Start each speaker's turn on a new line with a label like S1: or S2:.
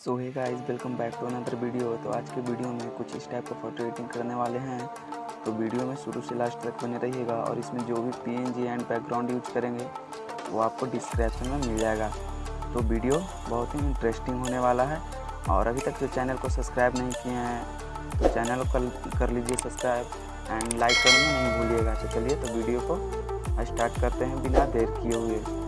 S1: So hey guys, welcome back to another video. तो आज के वीडियो में कुछ इस टाइप का फ़ोटो एडिटिंग करने वाले हैं। तो वीडियो में शुरू से लास्ट तक बने रहिएगा और इसमें जो भी PNG एंड बैकग्राउंड यूज करेंगे वो आपको डिस्क्रिप्शन में मिल जाएगा। तो वीडियो बहुत ही इंटरेस्टिंग होने वाला है। और अभी तक जो चैनल को सब्सक्राइब नहीं किए हैं तो चैनल को कर लीजिए सब्सक्राइब एंड लाइक करना नहीं भूलिएगा। तो चलिए तो वीडियो को स्टार्ट करते हैं बिना देर किए हुए।